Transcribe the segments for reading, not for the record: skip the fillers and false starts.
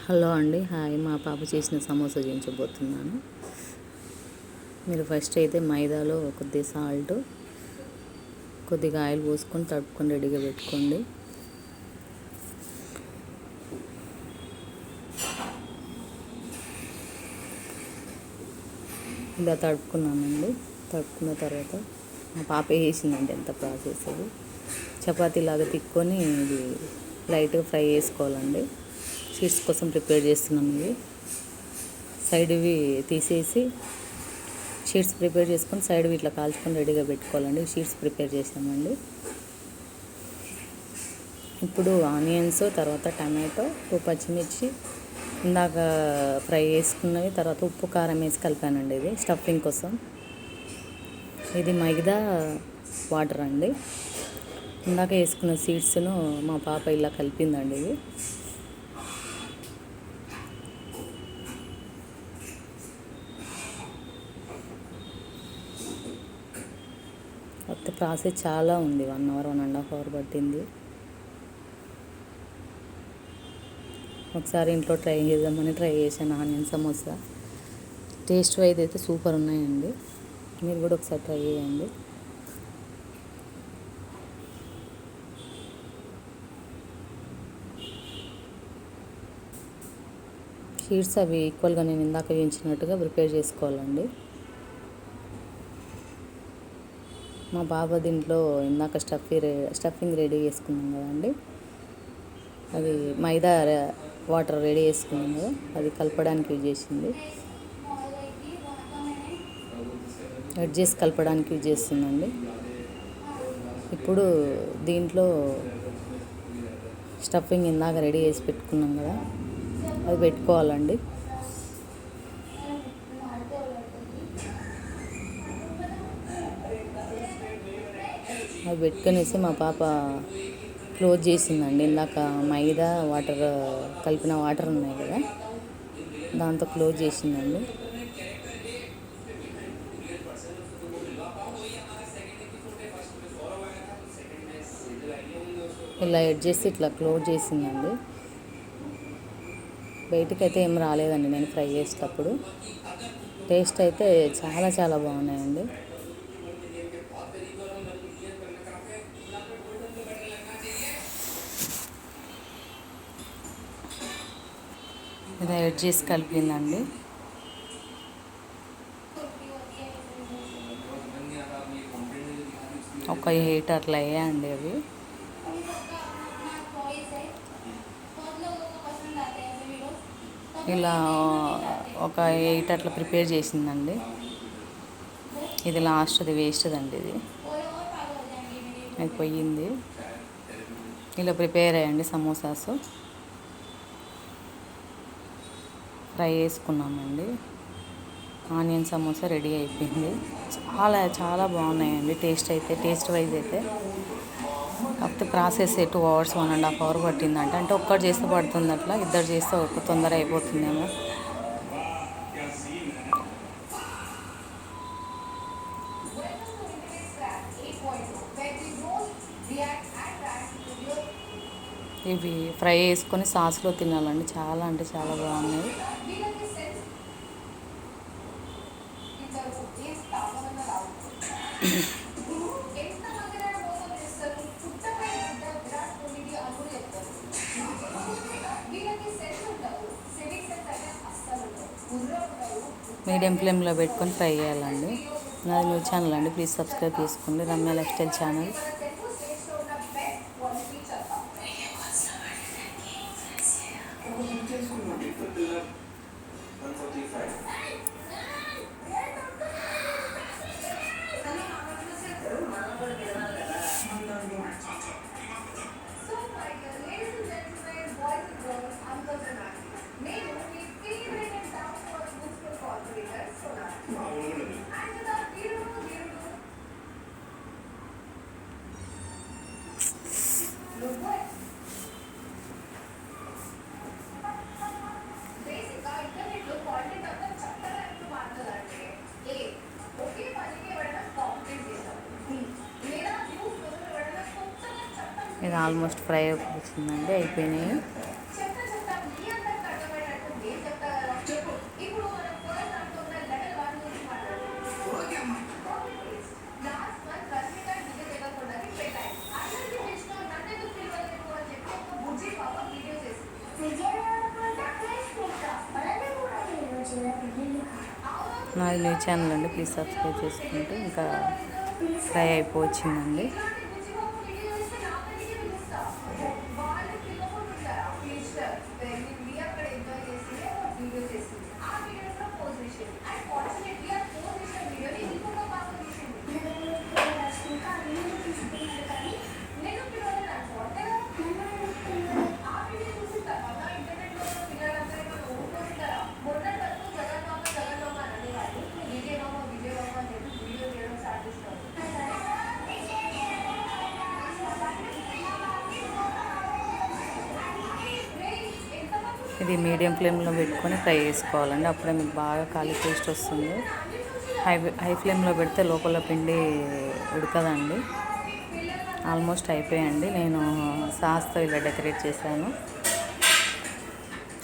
Hello అండి, hi. మా పాప చేసిన సమోసా చేయించబోతున్నాను. మీరు ఫస్ట్ అయితే మైదాలో కొద్దిగా సాల్ట్, కొద్దిగా ఆయిల్ పోసుకొని తడుపుకొని రెడీగా పెట్టుకోండి. ఇలా తడుపుకున్నానండి. తడుపుకున్న తర్వాత మా పాప వేసిందండి ఎంత ప్రాసెస్. అది చపాతీలాగా తిక్కొని ఇది లైట్గా ఫ్రై చేసుకోవాలండి. షీట్స్ కోసం ప్రిపేర్ చేస్తున్నాం. ఇవి సైడ్వి తీసేసి షీట్స్ ప్రిపేర్ చేసుకొని సైడ్వి ఇట్లా కాల్చుకొని రెడీగా పెట్టుకోవాలండి. షీట్స్ ప్రిపేర్ చేసామండి. ఇప్పుడు ఆనియన్స్, తర్వాత టమాటో, పచ్చిమిర్చి ఇందాక ఫ్రై చేసుకున్నవి, తర్వాత ఉప్పు కారం వేసి కలిపానండి. ఇది స్టఫింగ్ కోసం. ఇది మైదా వాటర్ అండి. ఇందాక వేసుకున్న సీడ్స్ను మా పాప ఇలా కలిపిందండి. ఇది కొత్త ప్రాసెస్ చాలా ఉంది. 1 అవర్ 1.5 అవర్ పట్టింది. ఒకసారి ఇంట్లో ట్రై చేద్దామని ట్రై చేశాను ఆనియన్ సమోసా. టేస్ట్ వైజ్ అయితే సూపర్ ఉన్నాయండి. మీరు కూడా ఒకసారి ట్రై చేయండి. షీట్స్ అవి ఈక్వల్గా నేను ఇందాక వేయించినట్టుగా ప్రిపేర్ చేసుకోవాలండి. మా బాబా దీంట్లో ఇందాక స్టఫింగ్ రెడీ చేసుకున్నాం కదండి. అది మైదా వాటర్ రెడీ చేసుకున్నాం కదా, అది కలపడానికి యూజ్ చేసింది. ఎడ్జెస్ కలపడానికి యూజ్ చేస్తుందండి. ఇప్పుడు దీంట్లో స్టఫింగ్ ఇందాక రెడీ చేసి పెట్టుకున్నాం కదా, అది పెట్టుకోవాలండి. అది పెట్టుకునేసి మా పాప క్లోజ్ చేసిందండి. ఇందాక మైదా వాటర్ కలిపిన వాటర్ ఉన్నాయి కదా, దాంతో క్లోజ్ చేసిందండి. ఇలా చేసి ఇట్లా క్లోజ్ చేసిందండి. బయటికి అయితే ఏం రాలేదండి నేను ఫ్రై చేసేటప్పుడు. టేస్ట్ అయితే చాలా చాలా బాగున్నాయండి. ఇలా చేసి కలిపిందండి. ఒక 8 అట్లా అయ్యాయండి అవి. ఇలా ఒక 8 అట్లా ప్రిపేర్ చేసిందండి. ఇది లాస్ట్, అది వేస్ట్ అండి. ఇది అయిపోయింది. ఇలా ప్రిపేర్ అయ్యండి సమోసాస్. ఫ్రై చేసుకున్నామండి. ఆనియన్ సమోసా రెడీ అయిపోయింది. చాలా చాలా బాగున్నాయండి. టేస్ట్ వైజ్ అయితే కాకపోతే ప్రాసెస్ 2 అవర్స్ 1.5 అవర్ పట్టిందంట. అంటే ఒక్కటి చేస్తే పడుతుంది, అట్లా ఇద్దరు చేస్తే ఒక తొందర అయిపోతుందేమో. ఇవి ఫ్రై చేసుకొని సాస్లో తినాలండి. చాలా అంటే చాలా బాగున్నాయి. మీడియం ఫ్లేమ్లో పెట్టుకొని ఫ్రై చేయాలండి. నాది న్యూ ఛానల్ అండి, ప్లీజ్ సబ్స్క్రైబ్ చేసుకోండి. Ramya life style channel. ఇది ఆల్మోస్ట్ ఫ్రై వచ్చిందండి, అయిపోయినాయి. నాది న్యూ ఛానల్ అండి, ప్లీజ్ సబ్స్క్రైబ్ చేసుకుంటే. ఇంకా ఫ్రై అయిపోవచ్చిందండి. ఇది మీడియం ఫ్లేమ్లో పెట్టుకొని ఫ్రై చేసుకోవాలండి. అప్పుడే మీకు బాగా కాలి టేస్ట్ వస్తుంది. హై ఫ్లేమ్లో పెడితే లోపల పిండి ఉడకదండి. ఆల్మోస్ట్ అయిపోయాయండి. నేను సాస్తో ఇలా డెకరేట్ చేశాను.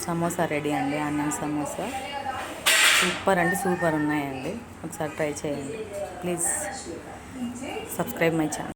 సమోసా రెడీ అండి, ఆనియన్ సమోసా. సూపర్ అండి, సూపర్ ఉన్నాయండి. ఒకసారి ట్రై చేయండి. Please subscribe my channel.